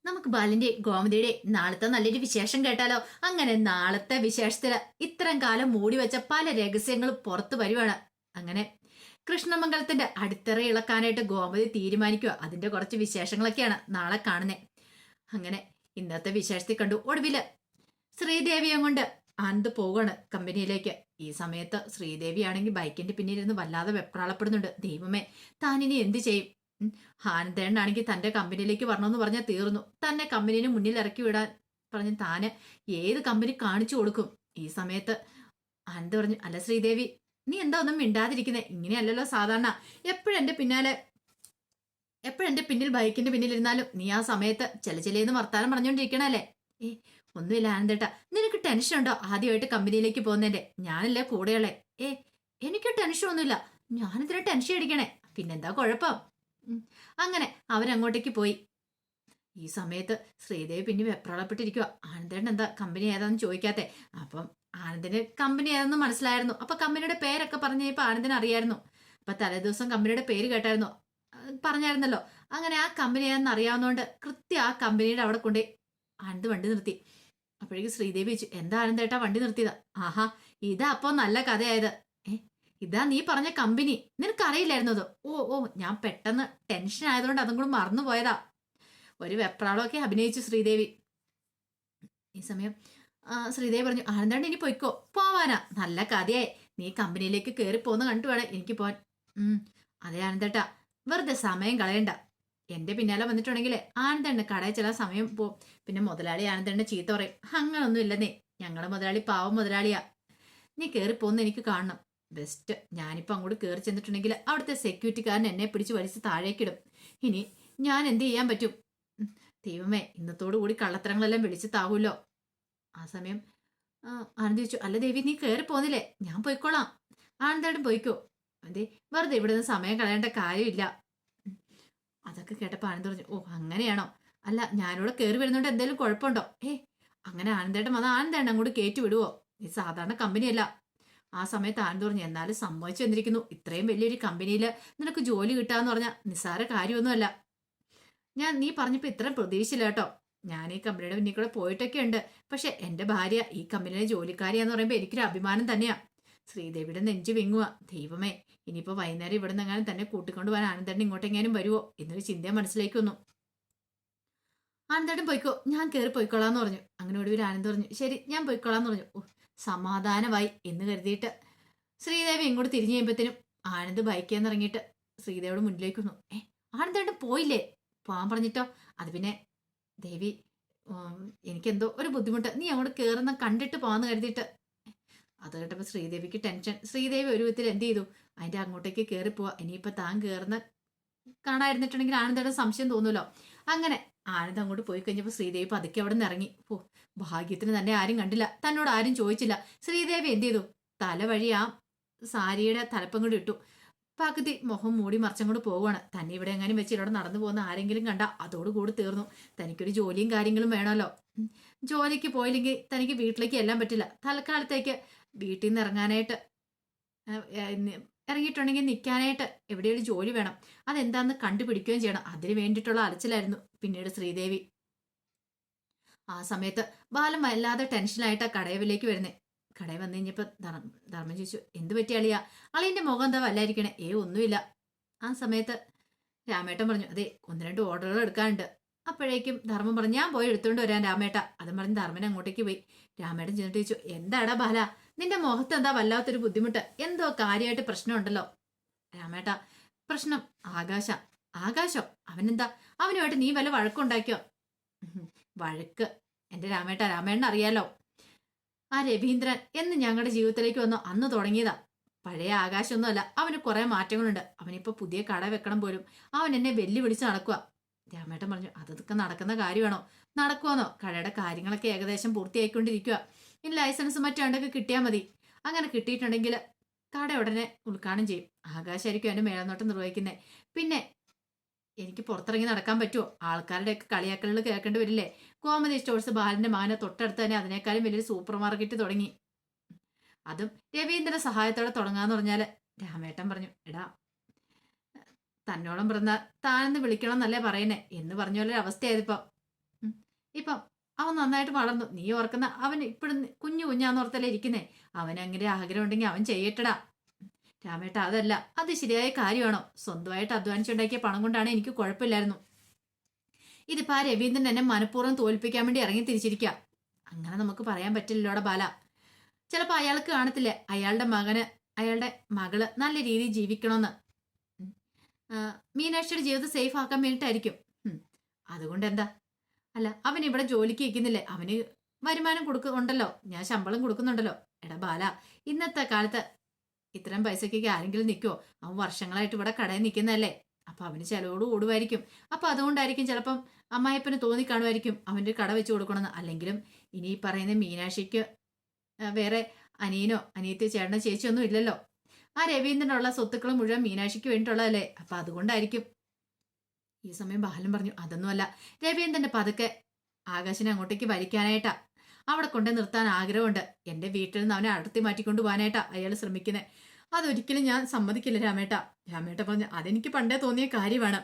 നമുക്ക് ബാലിന്റെ ഗോമതിയുടെ നാളത്തെ നല്ലൊരു വിശേഷം കേട്ടാലോ? അങ്ങനെ നാളത്തെ വിശേഷത്തില് ഇത്തരം കാലം മൂടി വെച്ച പല രഹസ്യങ്ങളും പുറത്തു വരുവാണ്. അങ്ങനെ കൃഷ്ണമംഗലത്തിന്റെ അടിത്തറ ഇളക്കാനായിട്ട് ഗോമതി തീരുമാനിക്കുക. അതിന്റെ കുറച്ച് വിശേഷങ്ങളൊക്കെയാണ് നാളെ കാണുന്നത്. അങ്ങനെ ഇന്നത്തെ വിശേഷത്തിൽ കണ്ടു. ഒടുവില് ശ്രീദേവിയെ കൊണ്ട് ആനന്ദ് പോവാണ് കമ്പനിയിലേക്ക്. ഈ സമയത്ത് ശ്രീദേവി ആണെങ്കിൽ ബൈക്കിന്റെ പിന്നിലിരുന്ന് വല്ലാതെ വെപ്രാളപ്പെടുന്നുണ്ട്. ദൈവമേ, താനിനി എന്ത് ചെയ്യും? ആനന്ദേണ്ണാണെങ്കിൽ തന്റെ കമ്പനിയിലേക്ക് വരണമെന്ന് പറഞ്ഞാൽ തീർന്നു. തന്നെ കമ്പനിന് മുന്നിൽ ഇറക്കി വിടാൻ പറഞ്ഞ് താന് ഏത് കമ്പനി കാണിച്ചു കൊടുക്കും? ഈ സമയത്ത് ആനന്ദ് പറഞ്ഞു, അല്ല ശ്രീദേവി, നീ എന്താ ഒന്നും മിണ്ടാതിരിക്കുന്നേ? ഇങ്ങനെയല്ലല്ലോ സാധാരണ. എപ്പോഴെന്റെ പിന്നാലെ എപ്പോഴെന്റെ പിന്നിൽ ബൈക്കിന്റെ പിന്നിലിരുന്നാലും നീ ആ സമയത്ത് ചിലന്ന് വർത്താനം പറഞ്ഞുകൊണ്ടിരിക്കണല്ലേ? ഏ, ഒന്നുമില്ല ആനന്ദേട്ടാ. നിനക്ക് ടെൻഷൻ ഉണ്ടോ ആദ്യമായിട്ട് കമ്പനിയിലേക്ക് പോകുന്നതിന്റെ? ഞാനല്ലേ കൂടെയുള്ളേ. ഏ, എനിക്ക് ടെൻഷൻ ഒന്നുമില്ല. ഞാനിതിനെ ടെൻഷൻ അടിക്കണേ? പിന്നെന്താ കുഴപ്പം? അങ്ങനെ അവരങ്ങോട്ടേക്ക് പോയി. ഈ സമയത്ത് ശ്രീദേവി പിന്നെ വെപ്രാളപ്പെട്ടിരിക്കുക. ആനന്ദേട്ടൻ എന്താ കമ്പനി ഏതാന്ന് ചോദിക്കാത്തെ? അപ്പം ആനന്ദിന് കമ്പനി ഏതെന്ന് മനസ്സിലായിരുന്നു. അപ്പൊ കമ്പനിയുടെ പേരൊക്കെ പറഞ്ഞപ്പോ ആനന്ദിന് അറിയായിരുന്നു. അപ്പൊ തലേദിവസം കമ്പനിയുടെ പേര് കേട്ടായിരുന്നു, പറഞ്ഞായിരുന്നല്ലോ. അങ്ങനെ ആ കമ്പനി ഏതെന്ന് അറിയാവുന്നതുകൊണ്ട് കൃത്യം ആ കമ്പനിയുടെ അവിടെ കൊണ്ടേ ആനന്ദ് വണ്ടി നിർത്തി. അപ്പോഴേക്കും ശ്രീദേവി ചോദിച്ചു, എന്താ ആനന്ദേട്ടാ വണ്ടി നിർത്തിയതാ? ആഹാ, ഇതാ അപ്പൊ നല്ല കഥയായത്. ഇതാ നീ പറഞ്ഞ കമ്പനി. നിനക്കറിയില്ലായിരുന്നു അത്? ഓ ഓ, ഞാൻ പെട്ടെന്ന് ടെൻഷൻ ആയതുകൊണ്ട് അതും കൂടെ മറന്നുപോയതാ. ഒരു വെപ്രാളമൊക്കെ അഭിനയിച്ചു ശ്രീദേവി. ഈ സമയം ശ്രീദേവി പറഞ്ഞു, ആനന്ദാണ്ട് ഇനി പൊയ്ക്കോ. പോവാനാ? നല്ല കഥയായി. നീ കമ്പനിയിലേക്ക് കയറി പോന്ന് കണ്ടു വേണം എനിക്ക് പോവാൻ. അതെ ആനന്ദേട്ടാ, വെറുതെ സമയം കളയണ്ട. എന്റെ പിന്നാലെ വന്നിട്ടുണ്ടെങ്കിൽ ആനന്ദണ്ണ കടയിൽ ചില സമയം പോവും. പിന്നെ മുതലാളി ആനന്ദണ്ണ ചീത്ത പറയും. അങ്ങനൊന്നും ഇല്ലെന്നേ. ഞങ്ങളുടെ മുതലാളി പാവം മുതലാളിയാ. നീ കയറി പോന്ന് എനിക്ക് കാണണം. ബെസ്റ്റ്. ഞാനിപ്പോൾ അങ്ങോട്ട് കയറി ചെന്നിട്ടുണ്ടെങ്കിൽ അവിടുത്തെ സെക്യൂരിറ്റിക്കാരൻ എന്നെ പിടിച്ച് വലിച്ച് താഴേക്കിടും. ഇനി ഞാൻ എന്ത് ചെയ്യാൻ പറ്റും? ദൈവമേ, ഇന്നത്തോടു കൂടി കള്ളത്തരങ്ങളെല്ലാം വിളിച്ച് താവൂല്ലോ. ആ സമയം ആനന്ദ് ചോദിച്ചു, അല്ല ദേവി, നീ കയറി പോന്നില്ലേ? ഞാൻ പോയിക്കോളാം. ആനന്ദേട്ടൻ പോയിക്കോ. അതെ, വെറുതെ ഇവിടെ നിന്ന് സമയം കളയേണ്ട കാര്യമില്ല. അതൊക്കെ കേട്ടപ്പോൾ ആനന്ദ് പറഞ്ഞു, ഓ അങ്ങനെയാണോ? അല്ല, ഞാനിവിടെ കയറി വരുന്നോണ്ട് എന്തെങ്കിലും കുഴപ്പമുണ്ടോ? അങ്ങനെ ആനന്ദേട്ടൻ വന്നാൽ ആനന്ദേട്ടൻ അങ്ങോട്ട് കയറ്റി വിടുവോ? ഇത് സാധാരണ കമ്പനിയല്ല. ആ സമയത്ത് ആനന്ദ് പറഞ്ഞു, എന്നാലും സംഭവിച്ചു വന്നിരിക്കുന്നു. ഇത്രയും വലിയൊരു കമ്പനിയിൽ നിനക്ക് ജോലി കിട്ടാന്ന് പറഞ്ഞാൽ നിസ്സാര കാര്യമൊന്നുമല്ല. നീ പറഞ്ഞപ്പോ ഇത്രയും പ്രതീക്ഷിച്ചില്ല കേട്ടോ. ഞാൻ ഈ കമ്പനിയുടെ മുന്നിൽ കൂടെ പോയിട്ടൊക്കെ ഉണ്ട്. പക്ഷെ എന്റെ ഭാര്യ ഈ കമ്പനിയിലെ ജോലിക്കാരിയാന്ന് പറയുമ്പോൾ എനിക്കൊരു അഭിമാനം തന്നെയാ. ശ്രീദേവിയുടെ നെഞ്ചു വിങ്ങുക. ദൈവമേ, ഇനിയിപ്പോ വൈകുന്നേരം ഇവിടെ നിന്നെങ്ങാനും തന്നെ കൂട്ടിക്കൊണ്ട് പോകാൻ ആനന്ദേട്ടൻ ഇങ്ങോട്ടെങ്ങാനും വരുവോ എന്നൊരു ചിന്ത മനസ്സിലേക്ക് വന്നു. ആനന്ദേട്ടൻ പോയിക്കോ, ഞാൻ കയറി പോയിക്കോളാന്ന് പറഞ്ഞു. അങ്ങനെ ഒടുവിൽ ആനന്ദ് പറഞ്ഞു, ശരി ഞാൻ പോയിക്കോളാന്ന് പറഞ്ഞു. സമാധാനമായി എന്ന് കരുതിയിട്ട് ശ്രീദേവി ഇങ്ങോട്ട് തിരിഞ്ഞു കഴിയുമ്പത്തേനും ആനന്ദ് ബൈക്കിൽ ഇറങ്ങിയിട്ട് ശ്രീദേവിയുടെ മുന്നിലേക്ക് വന്നു. ആനന്ദേട്ടൻ പോയില്ലേ? പോകാൻ പറഞ്ഞിട്ടോ? അത് പിന്നെ ദേവി, എനിക്കെന്തോ ഒരു ബുദ്ധിമുട്ട്. നീ അങ്ങോട്ട് കയറുന്ന കണ്ടിട്ട് പോകാന്ന് കരുതിയിട്ട്. അത് കേട്ടപ്പോൾ ശ്രീദേവിക്ക് ടെൻഷൻ. ശ്രീദേവി ഒരു വിധത്തിൽ എന്ത് ചെയ്തു? അതിന്റെ അങ്ങോട്ടേക്ക് കയറി പോവാ. ഇനിയിപ്പോ താൻ കയറുന്ന കാണാതിരുന്നിട്ടുണ്ടെങ്കിൽ ആനന്ദേട്ടൻ സംശയം തോന്നുമല്ലോ. അങ്ങനെ ആനന്ദ് അങ്ങോട്ട് പോയി കഴിഞ്ഞപ്പോൾ ശ്രീദേവി പതുക്കെ അവിടെ നിന്ന് ഇറങ്ങി. ഭാഗ്യത്തിന് തന്നെ ആരും കണ്ടില്ല. തന്നോട് ആരും ചോദിച്ചില്ല. ശ്രീദേവി എന്ത് ചെയ്തു? തല വഴി ആ സാരിയുടെ തലപ്പം കൂടി ഇട്ടു. പകുതി മുഖം മൂടി മറിച്ചങ്ങോട്ട് പോവുകയാണ്. തന്നെ ഇവിടെ എങ്ങാനും വെച്ച് ഇവിടെ നടന്നു പോകുന്ന ആരെങ്കിലും കണ്ട അതോടുകൂടി തീർന്നു. തനിക്കൊരു ജോലിയും കാര്യങ്ങളും വേണമല്ലോ. ജോലിക്ക് പോയില്ലെങ്കിൽ തനിക്ക് വീട്ടിലേക്ക് എല്ലാം പറ്റില്ല. തൽക്കാലത്തേക്ക് വീട്ടിൽ നിന്ന് ഇറങ്ങിയിട്ടുണ്ടെങ്കിൽ നിൽക്കാനായിട്ട് എവിടെയൊരു ജോലി വേണം. അതെന്താന്ന് കണ്ടുപിടിക്കുകയും ചെയ്യണം. അതിന് വേണ്ടിയിട്ടുള്ള അലച്ചിലായിരുന്നു പിന്നീട് ശ്രീദേവി. ആ സമയത്ത് ബാലൻ വല്ലാതെ ടെൻഷനായിട്ടാ കടയവിലേക്ക് വരുന്നേ. കടയിൽ വന്നു കഴിഞ്ഞപ്പോൾ ധർമ്മം ചോദിച്ചു, എന്ത് പറ്റിയാളിയാ? അളിയന്റെ മുഖം എന്താ വല്ലായിരിക്കണേ? ഒന്നുമില്ല. ആ സമയത്ത് രാമേട്ടൻ പറഞ്ഞു, അതെ, 1-2 ഓർഡറുകൾ എടുക്കാനുണ്ട്. അപ്പോഴേക്കും ധർമ്മം പറഞ്ഞു, ഞാൻ പോയി എടുത്തുകൊണ്ട് വരാൻ രാമേട്ട. അതും പറഞ്ഞ് ധർമ്മൻ അങ്ങോട്ടേക്ക് പോയി. രാമേട്ടൻ ചെന്നിട്ട് ചോദിച്ചു, എന്താടാ ബാല, നിന്റെ മുഖത്ത് എന്താ വല്ലാത്തൊരു ബുദ്ധിമുട്ട്? എന്തോ കാര്യമായിട്ട് പ്രശ്നമുണ്ടല്ലോ? രാമേട്ട, പ്രശ്നം ആകാശോ? അവനെന്താ? അവനുമായിട്ട് നീ വല്ല വഴക്കുണ്ടാക്കിയോ? വഴക്ക് എന്റെ രാമേട്ടൻ അറിയാലോ. ആ രവീന്ദ്രൻ എന്ന് ഞങ്ങളുടെ ജീവിതത്തിലേക്ക് വന്നോ അന്ന് തുടങ്ങിയതാ. പഴയ ആകാശമൊന്നുമല്ല. അവന് കുറെ മാറ്റങ്ങളുണ്ട്. അവനിപ്പോ പുതിയ കട വെക്കണം പോലും. അവൻ എന്നെ വെല്ലുവിളിച്ച് നടക്കുക. രാമേട്ടൻ പറഞ്ഞു, അതൊക്കെ നടക്കുന്ന കാര്യമാണോ? നടക്കുമെന്നോ? കടയുടെ കാര്യങ്ങളൊക്കെ ഏകദേശം പൂർത്തിയായിക്കൊണ്ടിരിക്കുക. ഇനി ലൈസൻസ് മറ്റാണ്ടൊക്കെ കിട്ടിയാൽ മതി. അങ്ങനെ കിട്ടിയിട്ടുണ്ടെങ്കിൽ കട ഉടനെ ഉദ്ഘാടനം ചെയ്യും. ആകാശമായിരിക്കും എൻ്റെ മേൽനോട്ടം നിർവഹിക്കുന്നത്. പിന്നെ എനിക്ക് പുറത്തിറങ്ങി നടക്കാൻ പറ്റുമോ? ആൾക്കാരുടെയൊക്കെ കളിയാക്കലുകൾ കേൾക്കേണ്ടി വരില്ലേ? കോമഡി സ്റ്റോഴ്സ് ബാലന്റെ മകനെ തൊട്ടടുത്ത് തന്നെ അതിനേക്കാളും വലിയൊരു സൂപ്പർ മാർക്കറ്റ് തുടങ്ങി. അതും രവീന്ദ്രന്റെ സഹായത്തോടെ തുടങ്ങാന്ന് പറഞ്ഞാല് രാമേട്ടൻ പറഞ്ഞു, എടാ, തന്നോളം പറഞ്ഞ താനെന്ന് വിളിക്കണം എന്നല്ലേ പറയുന്നേ എന്ന് പറഞ്ഞ പോലെ അവസ്ഥയായതിപ്പോ. ഇപ്പം അവൻ നന്നായിട്ട് വളർന്നു. നീ ഓർക്കുന്ന അവൻ ഇപ്പോഴും കുഞ്ഞു കുഞ്ഞാന്നോർത്തല്ലേ ഇരിക്കുന്നേ. അവന് അങ്ങനെ ആഗ്രഹം ഉണ്ടെങ്കിൽ അവൻ ചെയ്യട്ടടാ. രാമേട്ട അതല്ല, അത് ശരിയായ കാര്യമാണോ? സ്വന്തമായിട്ട് അധ്വാനിച്ചുണ്ടാക്കിയ പണം കൊണ്ടാണ് എനിക്ക് കുഴപ്പമില്ലായിരുന്നു. ഇതിപ്പോ ആ രവീന്ദ്രൻ എന്നെ മനഃപൂർവ്വം തോൽപ്പിക്കാൻ വേണ്ടി ഇറങ്ങി തിരിച്ചിരിക്കുക. അങ്ങനെ നമുക്ക് പറയാൻ പറ്റില്ലല്ലോടെ ബാല. ചിലപ്പോൾ അയാൾക്ക് കാണത്തില്ലേ അയാളുടെ മകന്, അയാളുടെ മകള് നല്ല രീതിയിൽ ജീവിക്കണമെന്ന്. ഉം. ആ, മീനാക്ഷിയുടെ ജീവിതം സേഫ് ആക്കാൻ വേണ്ടിയിട്ടായിരിക്കും. ഉം. അതുകൊണ്ട് എന്താ? അല്ല, അവൻ ഇവിടെ ജോലിക്ക് ഇരിക്കുന്നില്ലേ? അവന് വരുമാനം കൊടുക്കുന്നുണ്ടല്ലോ, ഞാൻ ശമ്പളം കൊടുക്കുന്നുണ്ടല്ലോ. എടാ ബാല, ഇന്നത്തെ കാലത്ത് ഇത്തരം പൈസക്കൊക്കെ ആരെങ്കിലും നിൽക്കുമോ? അവൻ വർഷങ്ങളായിട്ട് ഇവിടെ കടയിൽ നിൽക്കുന്നതല്ലേ. അപ്പൊ അവന് ചെലവോട് കൂടുമായിരിക്കും. അപ്പൊ അതുകൊണ്ടായിരിക്കും ചിലപ്പം അമ്മായിപ്പന് തോന്നിക്കാണുമായിരിക്കും അവന്റെ കട വെച്ച് കൊടുക്കണമെന്ന്. അല്ലെങ്കിലും ഇനി ഈ പറയുന്ന മീനാക്ഷിക്ക് വേറെ അനിയനോ അനിയത്തിയോ ചേട്ടനോ ചേച്ചിയൊന്നും ഇല്ലല്ലോ. ആ രവീന്ദ്രനുള്ള സ്വത്തുക്കൾ മുഴുവൻ മീനാക്ഷിക്ക് വേണ്ടിയിട്ടുള്ളതല്ലേ. അപ്പൊ അതുകൊണ്ടായിരിക്കും. ഈ സമയം ബാലൻ പറഞ്ഞു, അതൊന്നുമല്ല. രവീന്ദ്രന്റെ പതുക്കെ ആകാശിനെ അങ്ങോട്ടേക്ക് വലിക്കാനായിട്ടാ, അവിടെ കൊണ്ടു നിർത്താൻ ആഗ്രഹമുണ്ട്. എന്റെ വീട്ടിൽ നിന്ന് അവനെ അടർത്തി മാറ്റിക്കൊണ്ടു പോകാനായിട്ടാ അയാൾ ശ്രമിക്കുന്നത്. അതൊരിക്കലും ഞാൻ സമ്മതിക്കില്ല രാമേട്ട. രാമേട്ട പറഞ്ഞു, അതെനിക്ക് പണ്ടേ തോന്നിയ കാര്യമാണ്.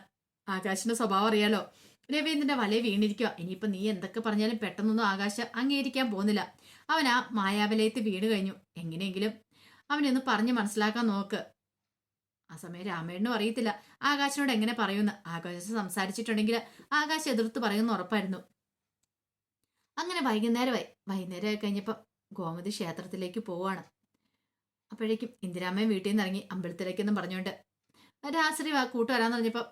ആകാശിന്റെ സ്വഭാവം അറിയാലോ. രവീന്ദ്രന്റെ വലയെ വീണിരിക്കുക. ഇനിയിപ്പോ നീ എന്തൊക്കെ പറഞ്ഞാലും പെട്ടെന്നൊന്നും ആകാശം അംഗീകരിക്കാൻ പോകുന്നില്ല. അവൻ ആ മായാവലയത്ത് വീണ് കഴിഞ്ഞു. എങ്ങനെയെങ്കിലും അവനെ ഒന്ന് പറഞ്ഞ് മനസ്സിലാക്കാൻ നോക്ക്. ആ സമയം രാമേണ്ണും അറിയത്തില്ല ആകാശിനോട് എങ്ങനെ പറയുമെന്ന്. ആകാശം സംസാരിച്ചിട്ടുണ്ടെങ്കിൽ ആകാശം എതിർത്ത് പറയുമെന്ന് ഉറപ്പായിരുന്നു. അങ്ങനെ വൈകുന്നേരമായി കഴിഞ്ഞപ്പോൾ ഗോമതി ക്ഷേത്രത്തിലേക്ക് പോവാണ്. അപ്പോഴേക്കും ഇന്ദിരാമ്മയും വീട്ടിൽ നിന്ന് ഇറങ്ങി അമ്പലത്തിലേക്കെന്നും പറഞ്ഞുകൊണ്ട് രാത്രി കൂട്ടുവരാന്ന് പറഞ്ഞപ്പോൾ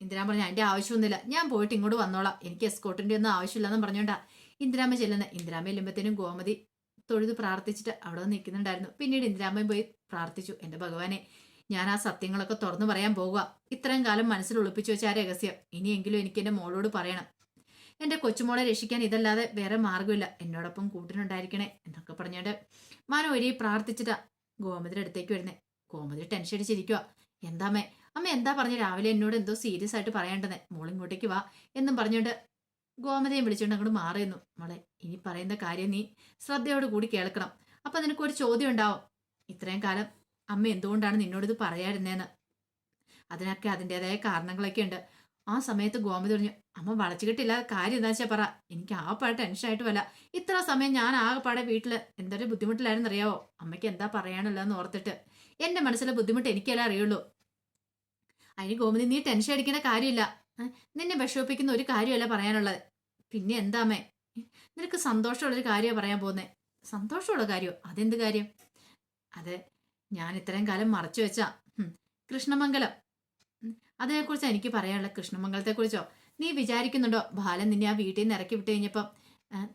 ഇന്ദിരാമ്മ പറഞ്ഞു, അതിന്റെ ആവശ്യമൊന്നുമില്ല, ഞാൻ പോയിട്ട് ഇങ്ങോട്ട് വന്നോളാം, എനിക്ക് എസ്കോട്ടിന്റെ ഒന്നും ആവശ്യമില്ലെന്നും പറഞ്ഞുകൊണ്ടാ ഇന്ദിരാമ്മ ചെല്ലുന്നത്. ഇന്ദിരാമ്മ ചെല്ലുമ്പത്തേനും ഗോമതി തൊഴുത് പ്രാർത്ഥിച്ചിട്ട് അവിടെ നിൽക്കുന്നുണ്ടായിരുന്നു. പിന്നീട് ഇന്ദിരാമ്മയും പോയി പ്രാർത്ഥിച്ചു, എന്റെ ഭഗവാനെ, ഞാൻ ആ സത്യങ്ങളൊക്കെ തുറന്നു പറയാൻ പോകുക. ഇത്രയും കാലം മനസ്സിൽ ഒളിപ്പിച്ചു വെച്ച ആ രഹസ്യം ഇനിയെങ്കിലും എനിക്ക് എന്റെ മോളോട് പറയണം. എന്റെ കൊച്ചുമോളെ രക്ഷിക്കാൻ ഇതല്ലാതെ വേറെ മാർഗമില്ല. എന്നോടൊപ്പം കൂട്ടിനുണ്ടായിരിക്കണേ എന്നൊക്കെ പറഞ്ഞുകൊണ്ട് മനോരി പ്രാർത്ഥിച്ചിട്ടാ ഗോമതിയുടെ അടുത്തേക്ക് വരുന്നേ. ഗോമതി ടെൻഷൻ അടിച്ചിരിക്കുക. എന്താമ്മേ, അമ്മ എന്താ പറഞ്ഞ? രാവിലെ എന്നോട് എന്തോ സീരിയസ് ആയിട്ട് പറയേണ്ടത്. മോളിങ്ങോട്ടേക്ക് വാ എന്നും പറഞ്ഞുകൊണ്ട് ഗോമതിയെ വിളിച്ചുകൊണ്ട് അങ്ങോട്ട് മാറിയുന്നു. മോളെ, ഇനി പറയുന്ന കാര്യം നീ ശ്രദ്ധയോട് കൂടി കേൾക്കണം. അപ്പൊ നിനക്കൊരു ചോദ്യം ഉണ്ടാവും, ഇത്രയും കാലം അമ്മ എന്തുകൊണ്ടാണ് നിന്നോട് ഇത് പറയാതിരുന്നേന്ന്. അതിനൊക്കെ അതിൻ്റെതായ കാരണങ്ങളൊക്കെ ഉണ്ട്. ആ സമയത്ത് ഗോമതി പറഞ്ഞു, അമ്മ വളച്ചു കിട്ടില്ല, കാര്യം എന്താ വെച്ചാൽ പറ. എനിക്ക് ആകെപ്പാടെ ടെൻഷനായിട്ട് വല്ല. ഇത്ര സമയം ഞാൻ ആകെപ്പാടെ വീട്ടിൽ എന്തൊരു ബുദ്ധിമുട്ടിലായിരുന്നു അറിയാവോ. അമ്മയ്ക്ക് എന്താ പറയാനുള്ളതെന്ന് എന്ന് ഓർത്തിട്ട് എന്റെ മനസ്സിലെ ബുദ്ധിമുട്ട് എനിക്കല്ലേ അറിയുള്ളൂ. അതിന് ഗോമതി, നീ ടെൻഷൻ അടിക്കേണ്ട കാര്യമില്ല. നിന്നെ വിഷമിപ്പിക്കുന്ന ഒരു കാര്യമല്ല പറയാനുള്ളത്. പിന്നെ എന്താമ്മേ, നിനക്ക് സന്തോഷമുള്ളൊരു കാര്യമാണ് പറയാൻ പോകുന്നത്. സന്തോഷമുള്ള കാര്യമോ? അതെന്ത് കാര്യം? അത് ഞാൻ ഇത്രയും കാലം മറച്ചു വെച്ച കൃഷ്ണമംഗലം, അതിനെക്കുറിച്ചാണ് എനിക്ക് പറയാനുള്ളത്. കൃഷ്ണമംഗലത്തെക്കുറിച്ചോ? നീ വിചാരിക്കുന്നുണ്ടോ ബാലൻ നിന്നെ ആ വീട്ടിൽ നിന്ന് ഇറക്കി വിട്ട് കഴിഞ്ഞപ്പം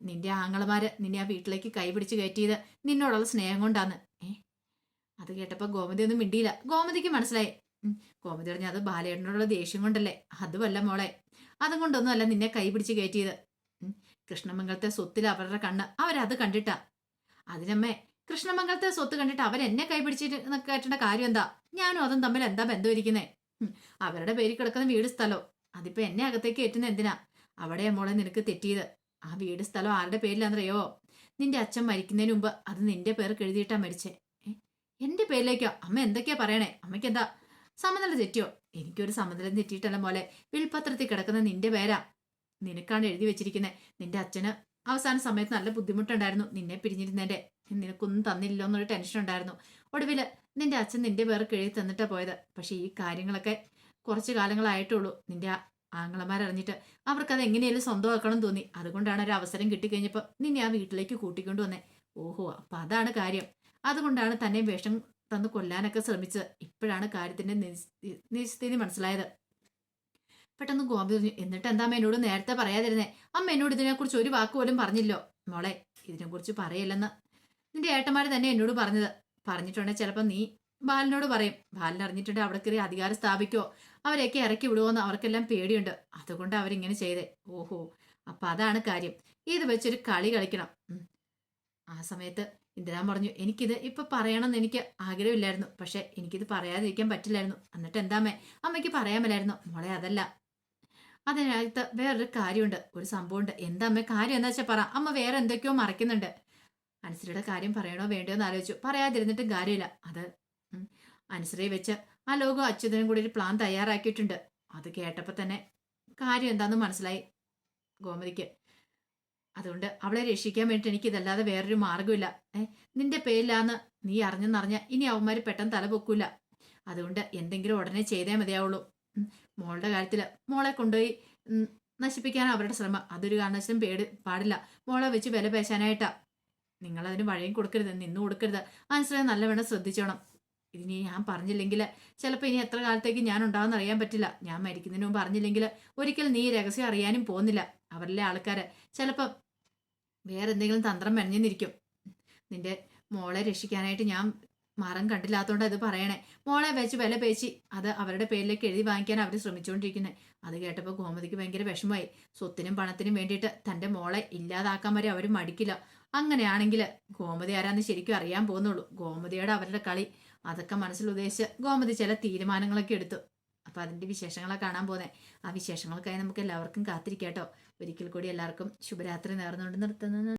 നിന്റെ ആങ്ങളമാര് നിന്നെ ആ വീട്ടിലേക്ക് കൈപിടിച്ച് കയറ്റിയത് നിന്നോടുള്ള സ്നേഹം കൊണ്ടാന്ന്. അത് കേട്ടപ്പോൾ ഗോമതി ഒന്നും മിണ്ടിയില്ല. ഗോമതിക്ക് മനസ്സിലായി. ഗോമതി പറഞ്ഞു, അത് ബാലേട്ടനോടുള്ള ദേഷ്യം കൊണ്ടല്ലേ. അതുമല്ല മോളെ, അതുകൊണ്ടൊന്നും അല്ല നിന്നെ കൈപിടിച്ച് കയറ്റിയത്. കൃഷ്ണമംഗലത്തെ സ്വത്തിൽ അവരുടെ കണ്ണ് അവരത് കണ്ടിട്ടാ. അതിനമ്മേ, കൃഷ്ണമംഗലത്തെ സ്വത്ത് കണ്ടിട്ട് അവരെന്നെ കൈപിടിച്ചിട്ട് കയറ്റേണ്ട കാര്യം എന്താ? ഞാനും അതും തമ്മിൽ എന്താ ബന്ധം ഇരിക്കുന്നേ? അവരുടെ പേരിൽ കിടക്കുന്ന വീട് സ്ഥലോ അതിപ്പോ എന്നെ അകത്തേക്ക് കയറ്റുന്ന എന്തിനാ? അവിടെ മോളെ നിനക്ക് തെറ്റിയത്. ആ വീട് സ്ഥലം ആരുടെ പേരിലാണെന്നറിയോ? നിന്റെ അച്ഛൻ മരിക്കുന്നതിന് മുമ്പ് അത് നിന്റെ പേർക്ക് എഴുതിയിട്ടാ മരിച്ചേ. എന്റെ പേരിലേക്കോ? അമ്മ എന്തൊക്കെയാ പറയണേ? അമ്മയ്ക്ക് എന്താ സമനില തെറ്റിയോ? എനിക്കൊരു സമനില തെറ്റിയിട്ടല്ല മോളെ, വിൽപത്രത്തിൽ കിടക്കുന്ന നിന്റെ പേരാ നിനക്കാണ് എഴുതി വെച്ചിരിക്കുന്നത്. നിന്റെ അച്ഛന് അവസാന സമയത്ത് നല്ല ബുദ്ധിമുട്ടുണ്ടായിരുന്നു നിന്നെ പിരിഞ്ഞിരുന്നതിന്റെ. നിനക്കൊന്നും തന്നില്ലോ എന്നൊരു ടെൻഷൻ ഉണ്ടായിരുന്നു. ഒടുവിൽ നിന്റെ അച്ഛൻ നിന്റെ പേർക്ക് എഴുതി തന്നിട്ടാ പോയത്. പക്ഷെ ഈ കാര്യങ്ങളൊക്കെ കുറച്ച് കാലങ്ങളായിട്ടുള്ളൂ. നിന്റെ ആങ്ങളമാരറിഞ്ഞിട്ട് അവർക്കത് എങ്ങനെയാലും സ്വന്തമാക്കണം തോന്നി. അതുകൊണ്ടാണ് ഒരു അവസരം കിട്ടിക്കഴിഞ്ഞപ്പോൾ നിന്നെ ആ വീട്ടിലേക്ക് കൂട്ടിക്കൊണ്ടു വന്നേ. ഓഹോ, അപ്പൊ അതാണ് കാര്യം. അതുകൊണ്ടാണ് തന്നെ വിഷം തന്ന് കൊല്ലാനൊക്കെ ശ്രമിച്ചത്. ഇപ്പോഴാണ് കാര്യത്തിന്റെ നിജസ്ഥിതി മനസ്സിലായത്. പെട്ടെന്ന് ഗോപി പറഞ്ഞു, എന്നിട്ട് എന്താ അമ്മ എന്നോട് നേരത്തെ പറയാതിരുന്നേ? അമ്മ എന്നോട് ഇതിനെക്കുറിച്ച് ഒരു വാക്ക് പോലും പറഞ്ഞില്ലോ. മോളെ, ഇതിനെക്കുറിച്ച് പറയില്ലെന്ന് നിന്റെ ഏട്ടന്മാര് തന്നെ എന്നോട് പറഞ്ഞത്. പറഞ്ഞിട്ടുണ്ടെങ്കിൽ ചിലപ്പോൾ നീ ബാലനോട് പറയും. ബാലൻ അറിഞ്ഞിട്ടുണ്ടെങ്കിൽ അവിടെ കയറി അധികാരം സ്ഥാപിക്കോ അവരെയൊക്കെ ഇറക്കി വിടുമോന്ന് അവർക്കെല്ലാം പേടിയുണ്ട്. അതുകൊണ്ട് അവരിങ്ങനെ ചെയ്തേ. ഓഹോ, അപ്പൊ അതാണ് കാര്യം. ഇത് വെച്ചൊരു കളി കളിക്കണം. ആ സമയത്ത് ഇന്ദിരാൻ പറഞ്ഞു, എനിക്കിത് ഇപ്പൊ പറയണമെന്ന് എനിക്ക് ആഗ്രഹമില്ലായിരുന്നു. പക്ഷെ എനിക്കിത് പറയാതിരിക്കാൻ പറ്റില്ലായിരുന്നു. എന്നിട്ട് എന്താമ്മേ, അമ്മയ്ക്ക് പറയാൻ മേലായിരുന്നു. മോളെ, അതല്ല, അതിനകത്ത് വേറൊരു കാര്യമുണ്ട്, ഒരു സംഭവമുണ്ട്. എന്താ അമ്മ കാര്യം? എന്താ വെച്ചാൽ പറ. അമ്മ വേറെ എന്തൊക്കെയോ മറയ്ക്കുന്നുണ്ട്. അനുസരിയുടെ കാര്യം പറയണോ വേണ്ടയോ എന്ന് ആലോചിച്ചു. പറയാതിരുന്നിട്ടും കാര്യമില്ല. അത് അനുസരിയെ വെച്ച് ആ ലോകം അച്യുതനും കൂടി ഒരു പ്ലാൻ തയ്യാറാക്കിയിട്ടുണ്ട്. അത് കേട്ടപ്പോൾ തന്നെ കാര്യം എന്താണെന്ന് മനസ്സിലായി ഗോമതിക്ക്. അതുകൊണ്ട് അവളെ രക്ഷിക്കാൻ വേണ്ടിയിട്ട് എനിക്ക് ഇതല്ലാതെ വേറൊരു മാർഗ്ഗമില്ല. നിന്റെ പേരിലാന്ന് നീ അറിഞ്ഞെന്നറിഞ്ഞ ഇനി അവന്മാര് പെട്ടെന്ന് തല പൊക്കൂല. അതുകൊണ്ട് എന്തെങ്കിലും ഉടനെ ചെയ്തേ മതിയാവുള്ളൂ. മോളുടെ കാര്യത്തിൽ മോളെ കൊണ്ടുപോയി നശിപ്പിക്കാൻ അവരുടെ ശ്രമം അതൊരു കാരണവശാലും പാടില്ല. മോളെ വെച്ച് വില പേശാനായിട്ടാ. നിങ്ങളതിന് വഴിയും കൊടുക്കരുത്, നിന്നു കൊടുക്കരുത്. മനസ്സിലായി നല്ലവണ്ണം ശ്രദ്ധിച്ചോണം. ഇതിനി ഞാൻ പറഞ്ഞില്ലെങ്കിൽ ചിലപ്പോൾ ഇനി എത്ര കാലത്തേക്ക് ഞാൻ ഉണ്ടാവുമെന്ന് അറിയാൻ പറ്റില്ല. ഞാൻ മരിക്കുന്നതിന് മുമ്പ് അറിഞ്ഞില്ലെങ്കിൽ ഒരിക്കലും നീ രഹസ്യം അറിയാനും പോകുന്നില്ല. അവരിലെ ആൾക്കാര് ചിലപ്പം വേറെ എന്തെങ്കിലും തന്ത്രം മെനഞ്ഞിരിക്കും. നിന്റെ മോളെ രക്ഷിക്കാനായിട്ട് ഞാൻ മരം കണ്ടില്ലാത്തോണ്ട് അത് പറയണേ. മോളെ വെച്ച് വില പേച്ചി അത് അവരുടെ പേരിലേക്ക് എഴുതി വാങ്ങിക്കാൻ അവർ ശ്രമിച്ചുകൊണ്ടിരിക്കുന്നത്. അത് കേട്ടപ്പോൾ ഗോമതിക്ക് ഭയങ്കര വിഷമമായി. സ്വത്തിനും പണത്തിനും വേണ്ടിയിട്ട് തൻ്റെ മോളെ ഇല്ലാതാക്കാൻ വരെ അവർ മടിക്കില്ല. അങ്ങനെയാണെങ്കിൽ ഗോമതി ആരാന്ന് ശരിക്കും അറിയാൻ പോകുന്നുള്ളൂ. ഗോമതിയുടെ അവരുടെ കളി അതൊക്കെ മനസ്സിൽ ഉദ്ദേശിച്ച് ഗോമതി ചില തീരുമാനങ്ങളൊക്കെ എടുത്തു. അപ്പം അതിൻ്റെ വിശേഷങ്ങളെ കാണാൻ പോകുന്നത്. ആ വിശേഷങ്ങൾക്കായി നമുക്ക് എല്ലാവർക്കും കാത്തിരിക്കാട്ടോ. ഒരിക്കൽ കൂടി എല്ലാവർക്കും ശുഭരാത്രി നേർന്നുകൊണ്ട് നിർത്തുന്നു.